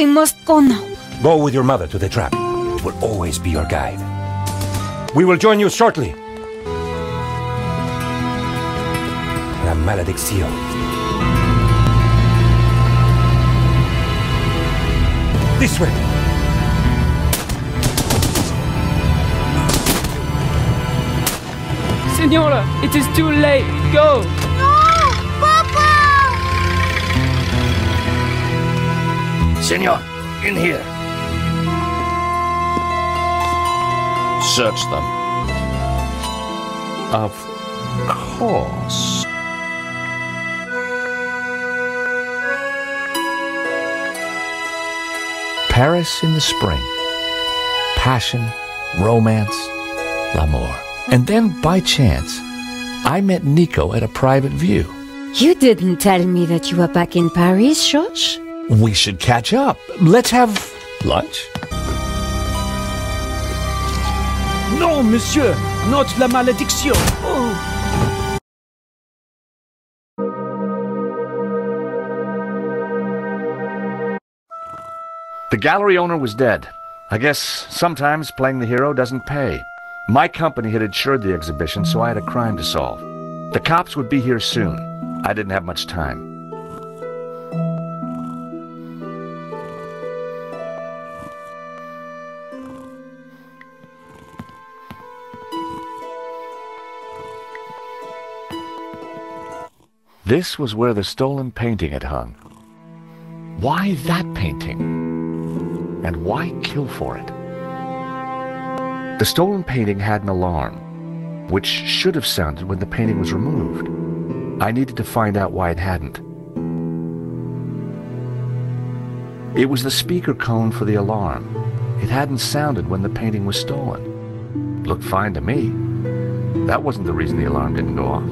We must go now. Go with your mother to the trap. It will always be your guide. We will join you shortly. La malédiction. This way. Signora, it is too late. Go! No! Papa! Senor, in here. Search them. Of course. Paris in the spring. Passion, romance, l'amour. And then, by chance, I met Nico at a private view. You didn't tell me that you were back in Paris, George? We should catch up. Let's have lunch. Non, monsieur, not la malédiction. Oh. The gallery owner was dead. I guess sometimes playing the hero doesn't pay. My company had insured the exhibition, so I had a crime to solve. The cops would be here soon. I didn't have much time. This was where the stolen painting had hung. Why that painting? And why kill for it? The stolen painting had an alarm, which should have sounded when the painting was removed. I needed to find out why it hadn't. It was the speaker cone for the alarm. It hadn't sounded when the painting was stolen. Looked fine to me. That wasn't the reason the alarm didn't go off.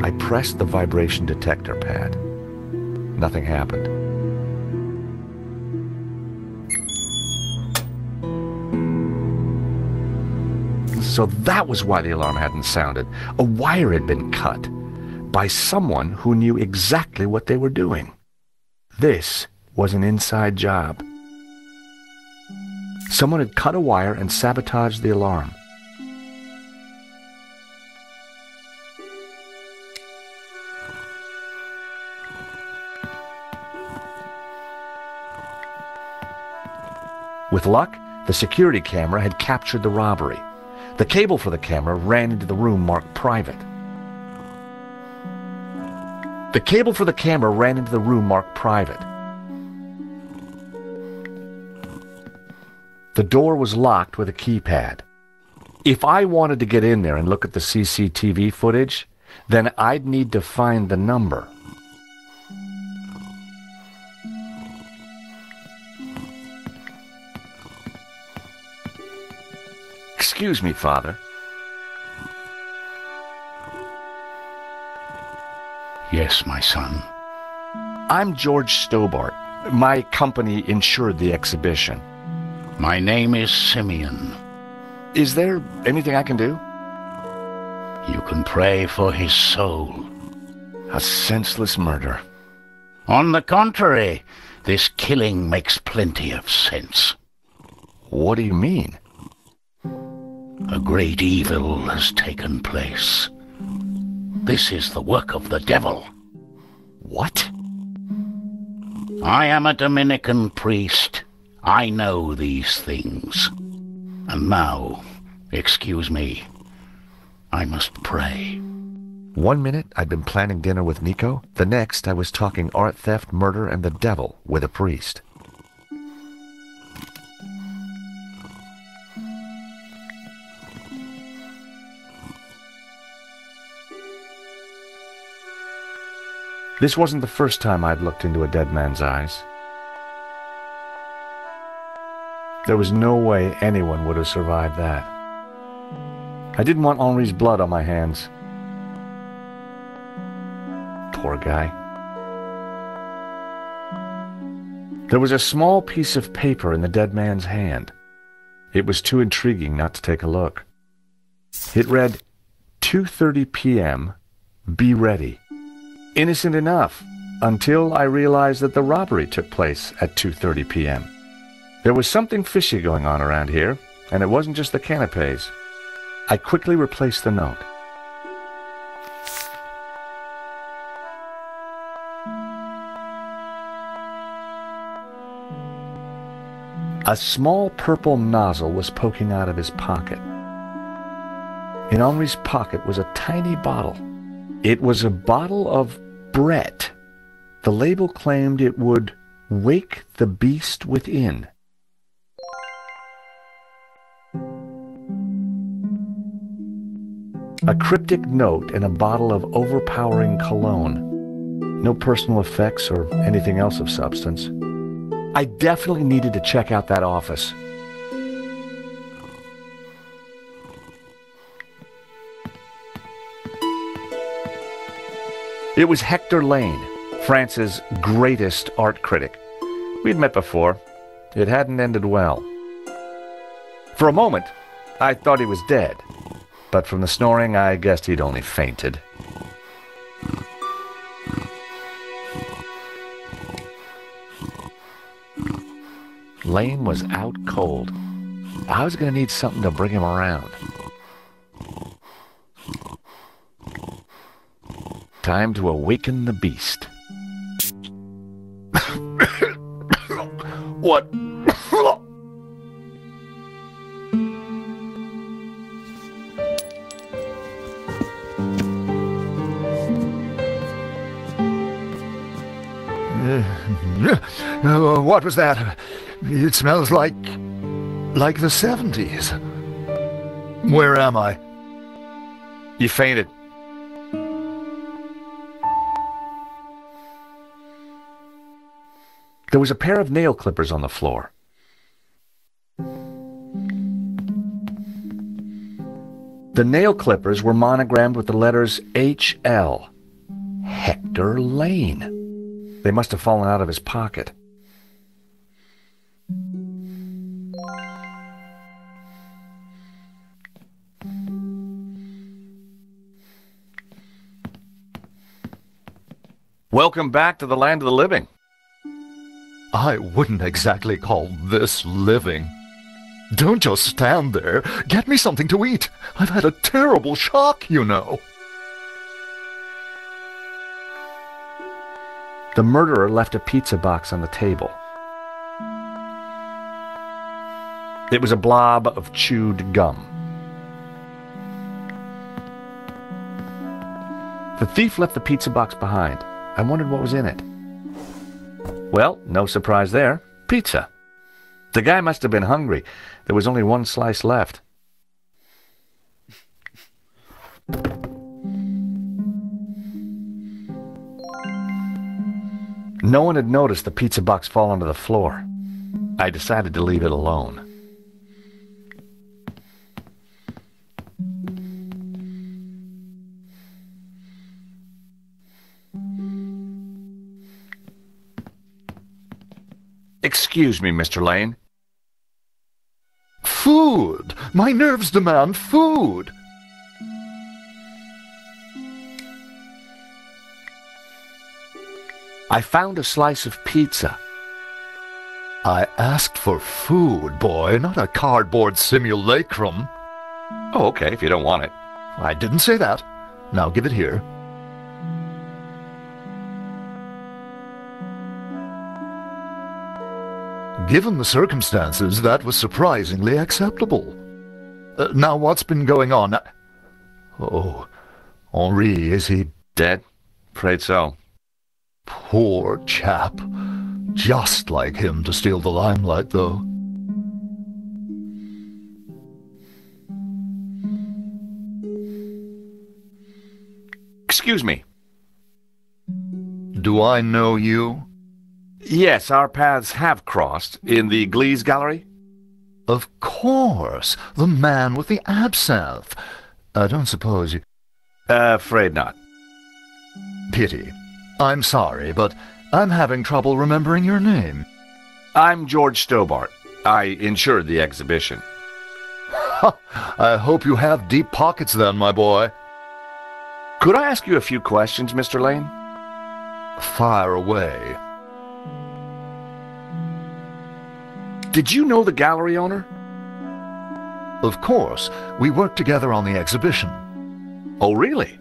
I pressed the vibration detector pad. Nothing happened. So that was why the alarm hadn't sounded. A wire had been cut by someone who knew exactly what they were doing. This was an inside job. Someone had cut a wire and sabotaged the alarm. With luck, the security camera had captured the robbery. The cable for the camera ran into the room marked private. The cable for the camera ran into the room marked private. The door was locked with a keypad. If I wanted to get in there and look at the CCTV footage, then I'd need to find the number. Excuse me, Father. Yes, my son. I'm George Stobart. My company insured the exhibition. My name is Simeon. Is there anything I can do? You can pray for his soul. A senseless murder. On the contrary, this killing makes plenty of sense. What do you mean? A great evil has taken place. This is the work of the devil. What? I am a Dominican priest. I know these things. And now, excuse me, I must pray. 1 minute I'd been planning dinner with Nico. The next I was talking art theft, murder, and the devil with a priest. This wasn't the first time I'd looked into a dead man's eyes. There was no way anyone would have survived that. I didn't want Henri's blood on my hands. Poor guy. There was a small piece of paper in the dead man's hand. It was too intriguing not to take a look. It read, 2:30 p.m., be ready. Innocent enough, until I realized that the robbery took place at 2:30 p.m. There was something fishy going on around here, and it wasn't just the canapes. I quickly replaced the note. A small purple nozzle was poking out of his pocket. In Henri's pocket was a tiny bottle. It was a bottle of Brett. The label claimed it would wake the beast within. A cryptic note and a bottle of overpowering cologne. No personal effects or anything else of substance. I definitely needed to check out that office. It was Hector Lane, France's greatest art critic. We'd met before. It hadn't ended well. For a moment, I thought he was dead, but from the snoring, I guessed he'd only fainted. Lane was out cold. I was going to need something to bring him around. Time to awaken the beast. What? What was that? It smells like the 70s. Where am I? You fainted. There was a pair of nail clippers on the floor. The nail clippers were monogrammed with the letters H.L. Hector Lane. They must have fallen out of his pocket. Welcome back to the land of the living. I wouldn't exactly call this living. Don't just stand there. Get me something to eat. I've had a terrible shock, you know. The murderer left a pizza box on the table. It was a blob of chewed gum. The thief left the pizza box behind. I wondered what was in it. Well, no surprise there. Pizza. The guy must have been hungry. There was only one slice left. No one had noticed the pizza box fall onto the floor. I decided to leave it alone. Excuse me, Mr. Lane. Food! My nerves demand food! I found a slice of pizza. I asked for food, boy, not a cardboard simulacrum. Oh, okay, if you don't want it. I didn't say that. Now give it here. Given the circumstances, that was surprisingly acceptable. Now, what's been going on? Oh, Henri, is he dead? Afraid so. Poor chap. Just like him to steal the limelight, though. Excuse me. Do I know you? Yes, our paths have crossed in the Glees Gallery. Of course, the man with the absinthe. I don't suppose you... Afraid not. Pity. I'm sorry, but I'm having trouble remembering your name. I'm George Stobart. I insured the exhibition. I hope you have deep pockets then, my boy. Could I ask you a few questions, Mr. Lane? fire away. Did you know the gallery owner? Of course, we worked together on the exhibition. Oh, really?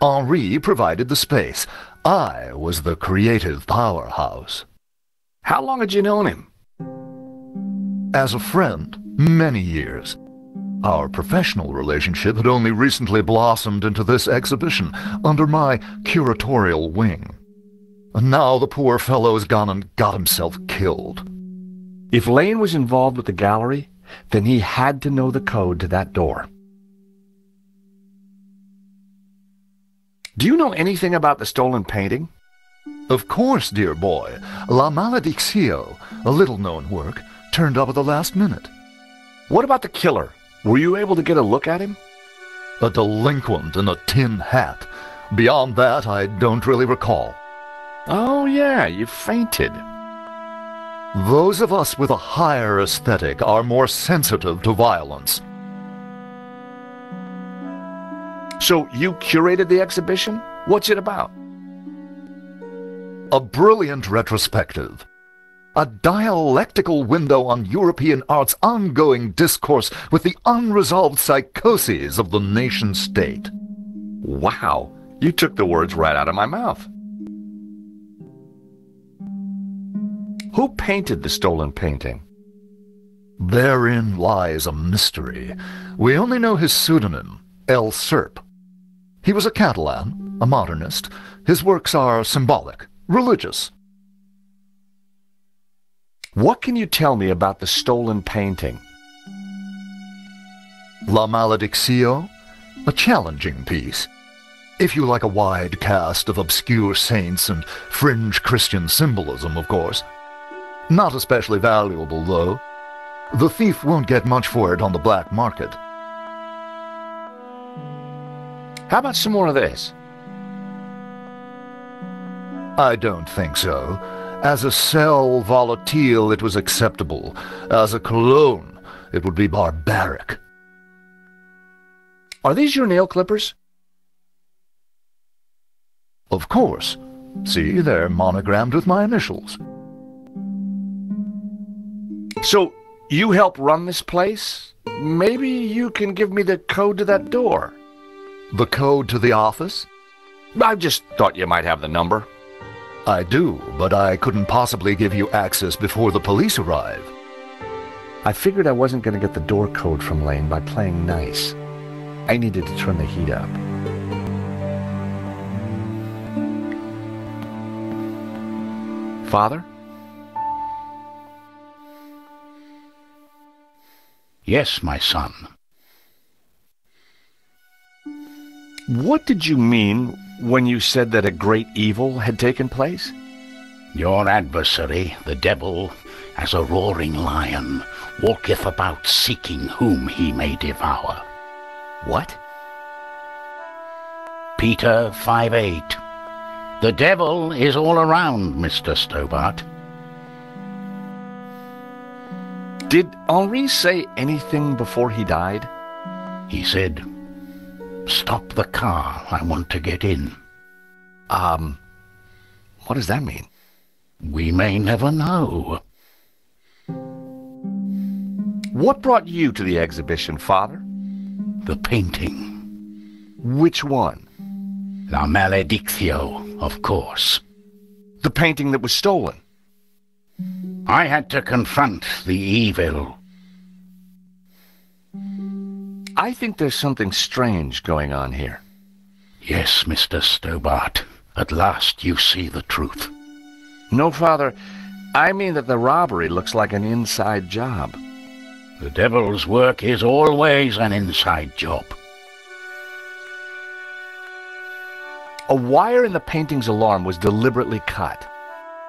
Henri provided the space. I was the creative powerhouse. How long had you known him? As a friend, many years. Our professional relationship had only recently blossomed into this exhibition under my curatorial wing. And now the poor fellow's gone and got himself killed. If Lane was involved with the gallery, then he had to know the code to that door. Do you know anything about the stolen painting? Of course, dear boy. La Maledictio, a little-known work, turned up at the last minute. What about the killer? Were you able to get a look at him? A delinquent in a tin hat. Beyond that, I don't really recall. Oh, yeah, you fainted. Those of us with a higher aesthetic are more sensitive to violence. So you curated the exhibition? What's it about? A brilliant retrospective. A dialectical window on European art's ongoing discourse with the unresolved psychoses of the nation-state. Wow, you took the words right out of my mouth. Who painted the stolen painting? Therein lies a mystery. We only know his pseudonym, El Serp. He was a Catalan, a modernist. His works are symbolic, religious. What can you tell me about the stolen painting? La Maledictio? A challenging piece. If you like a wide cast of obscure saints and fringe Christian symbolism, of course. Not especially valuable, though. The thief won't get much for it on the black market. How about some more of this? I don't think so. As a sel volatile, it was acceptable. As a cologne, it would be barbaric. Are these your nail clippers? Of course. See, they're monogrammed with my initials. So, you help run this place? Maybe you can give me the code to that door. The code to the office? I just thought you might have the number. I do, but I couldn't possibly give you access before the police arrive. I figured I wasn't going to get the door code from Lane by playing nice. I needed to turn the heat up. Father? Yes, my son. What did you mean when you said that a great evil had taken place? Your adversary, the devil, as a roaring lion, walketh about seeking whom he may devour. What? Peter 5:8. The devil is all around, Mr. Stobart. Did Henri say anything before he died? He said, "Stop the car, I want to get in." What does that mean? We may never know. What brought you to the exhibition, Father? The painting. Which one? La Maledictio, of course. The painting that was stolen? I had to confront the evil. I think there's something strange going on here. Yes, Mr. Stobart. At last you see the truth. No, Father. I mean that the robbery looks like an inside job. The devil's work is always an inside job. A wire in the painting's alarm was deliberately cut.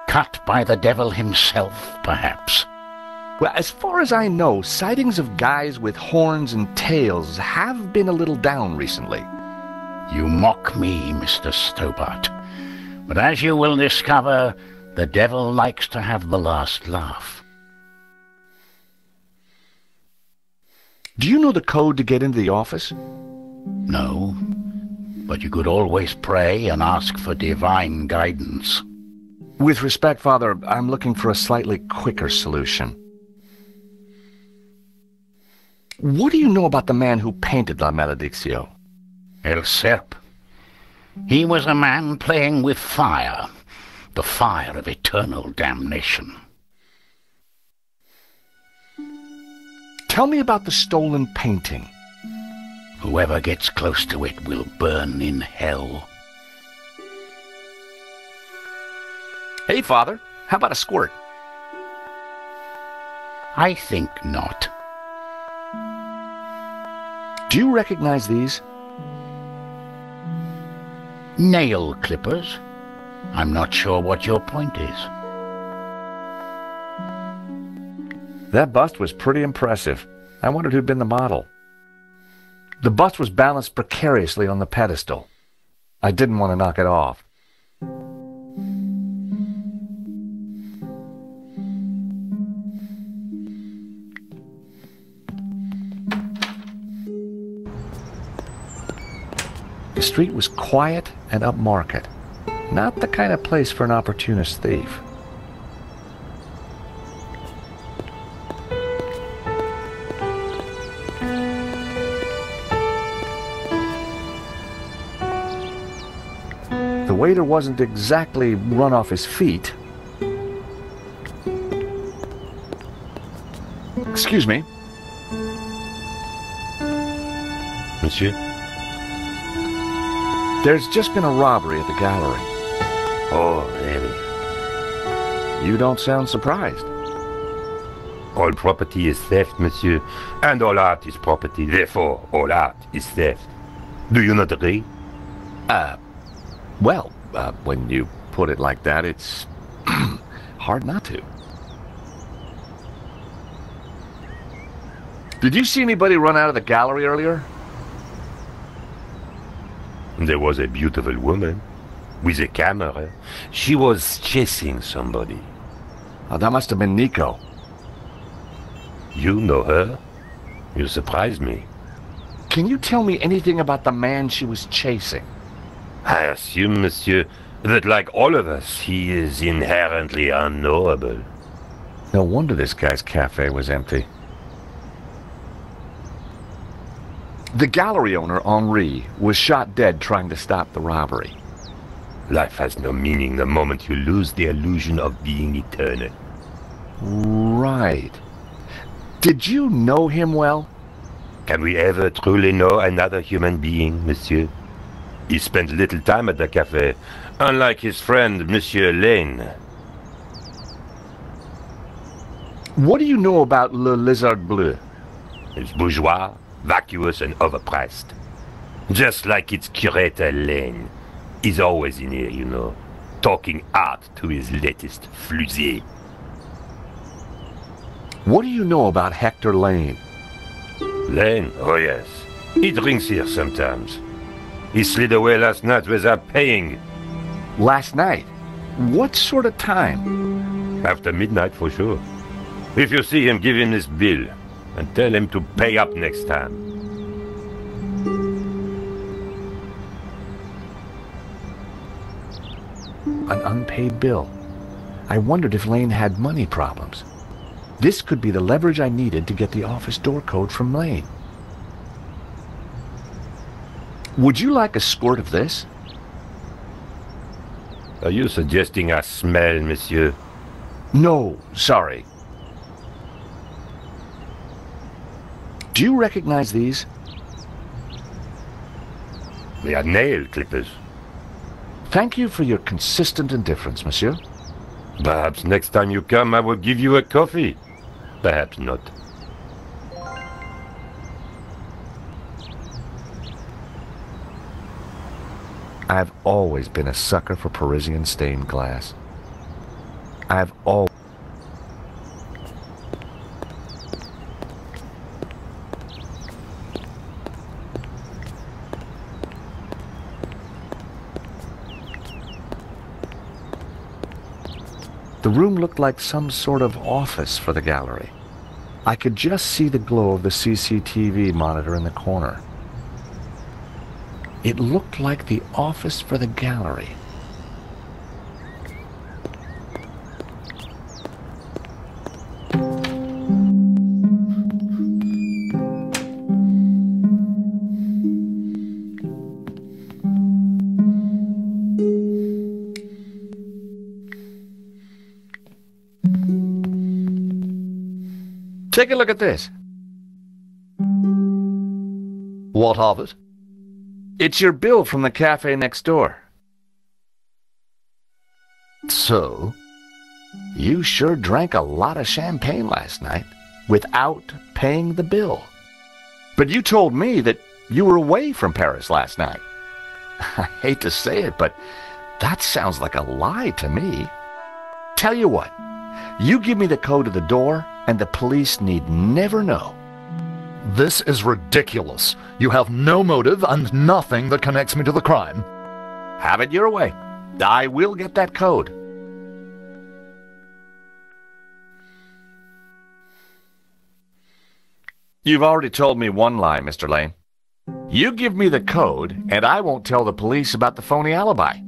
Cut by the devil himself, perhaps. Well, as far as I know, sightings of guys with horns and tails have been a little down recently. You mock me, Mr. Stobart. But as you will discover, the devil likes to have the last laugh. Do you know the code to get into the office? No, but you could always pray and ask for divine guidance. With respect, Father, I'm looking for a slightly quicker solution. What do you know about the man who painted La Maledictio? El Serp. He was a man playing with fire, the fire of eternal damnation. Tell me about the stolen painting. Whoever gets close to it will burn in hell. Hey, Father, how about a squirt? I think not. Do you recognize these? Nail clippers? I'm not sure what your point is. That bust was pretty impressive. I wondered who'd been the model. The bust was balanced precariously on the pedestal. I didn't want to knock it off. The street was quiet and upmarket. Not the kind of place for an opportunist thief. The waiter wasn't exactly run off his feet. Excuse me. Monsieur? There's just been a robbery at the gallery. Oh, really? You don't sound surprised. All property is theft, monsieur, and all art is property. Therefore, all art is theft. Do you not agree? Well, when you put it like that, it's hard not to. Did you see anybody run out of the gallery earlier? There was a beautiful woman with a camera. She was chasing somebody. Oh, that must have been Nico. You know her? You surprised me. Can you tell me anything about the man she was chasing? I assume, monsieur, that like all of us, he is inherently unknowable. No wonder this guy's cafe was empty. The gallery owner, Henri, was shot dead trying to stop the robbery. Life has no meaning the moment you lose the illusion of being eternal. Right. Did you know him well? Can we ever truly know another human being, monsieur? He spent little time at the cafe, unlike his friend, Monsieur Lane. What do you know about Le Lézard Bleu? It's bourgeois, vacuous, and overpriced. Just like its curator, Lane. He's always in here, you know, talking art to his latest flusée. What do you know about Hector Lane? Lane? Oh, yes. He drinks here sometimes. He slid away last night without paying. Last night? What sort of time? After midnight, for sure. If you see him, give him this bill and tell him to pay up next time. An unpaid bill. I wondered if Lane had money problems. This could be the leverage I needed to get the office door code from Lane. Would you like a squirt of this? Are you suggesting I smell, monsieur? No, sorry. Do you recognize these? They are nail clippers. Thank you for your consistent indifference, monsieur. Perhaps next time you come, I will give you a coffee. Perhaps not. I've always been a sucker for Parisian stained glass. I've always... The room looked like some sort of office for the gallery. I could just see the glow of the CCTV monitor in the corner. It looked like the office for the gallery. Take a look at this. What of it? It's your bill from the cafe next door. So? You sure drank a lot of champagne last night without paying the bill. But you told me that you were away from Paris last night. I hate to say it, but that sounds like a lie to me. Tell you what, you give me the code to the door, and the police need never know. This is ridiculous. You have no motive and nothing that connects me to the crime. Have it your way. I will get that code. You've already told me one lie, Mr. Lane. You give me the code, and I won't tell the police about the phony alibi.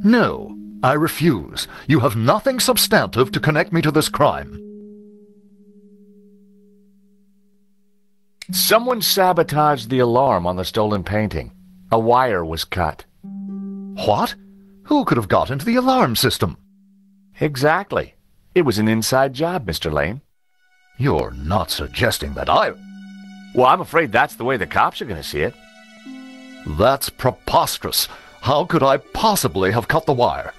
No, I refuse. You have nothing substantive to connect me to this crime. Someone sabotaged the alarm on the stolen painting. A wire was cut. What? Who could have got into the alarm system? Exactly. It was an inside job, Mr. Lane. You're not suggesting that I... Well, I'm afraid that's the way the cops are going to see it. That's preposterous. How could I possibly have cut the wire?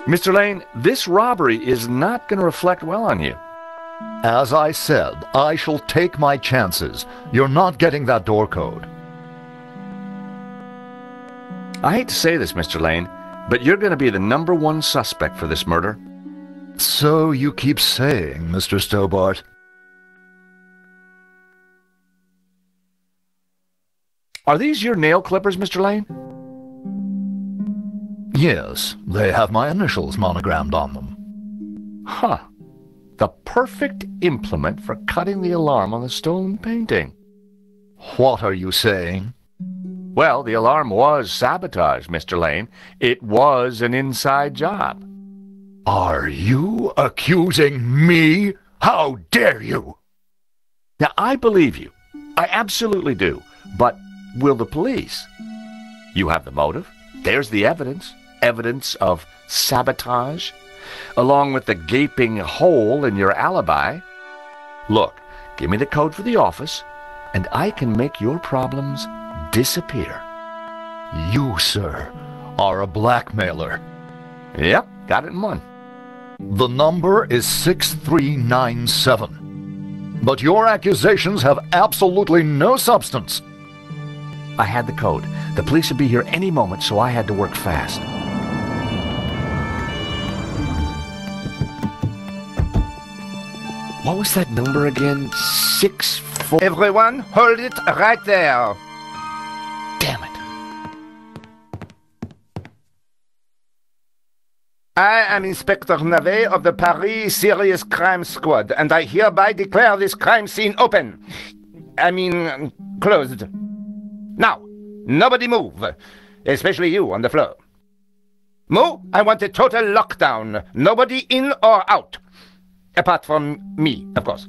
Mr. Lane, this robbery is not going to reflect well on you. As I said, I shall take my chances. You're not getting that door code. I hate to say this, Mr. Lane, but you're going to be the #1 suspect for this murder. So you keep saying, Mr. Stobart. Are these your nail clippers, Mr. Lane? Yes, they have my initials monogrammed on them. Huh. The perfect implement for cutting the alarm on the stolen painting. What are you saying? Well, the alarm was sabotaged, Mr. Lane. It was an inside job. Are you accusing me? How dare you? Now, I believe you. I absolutely do. But will the police? You have the motive. There's the evidence. Evidence of sabotage, along with the gaping hole in your alibi. Look, give me the code for the office, and I can make your problems disappear. You, sir, are a blackmailer. Yep, got it in one. The number is 6397. But your accusations have absolutely no substance. I had the code. The police would be here any moment, so I had to work fast. What was that number again? 64... Everyone, hold it right there. Damn it. I am Inspector Navet of the Paris Serious Crime Squad, and I hereby declare this crime scene open. Closed. Now, nobody move, especially you on the floor. Mo, I want a total lockdown. Nobody in or out. Apart from me, of course.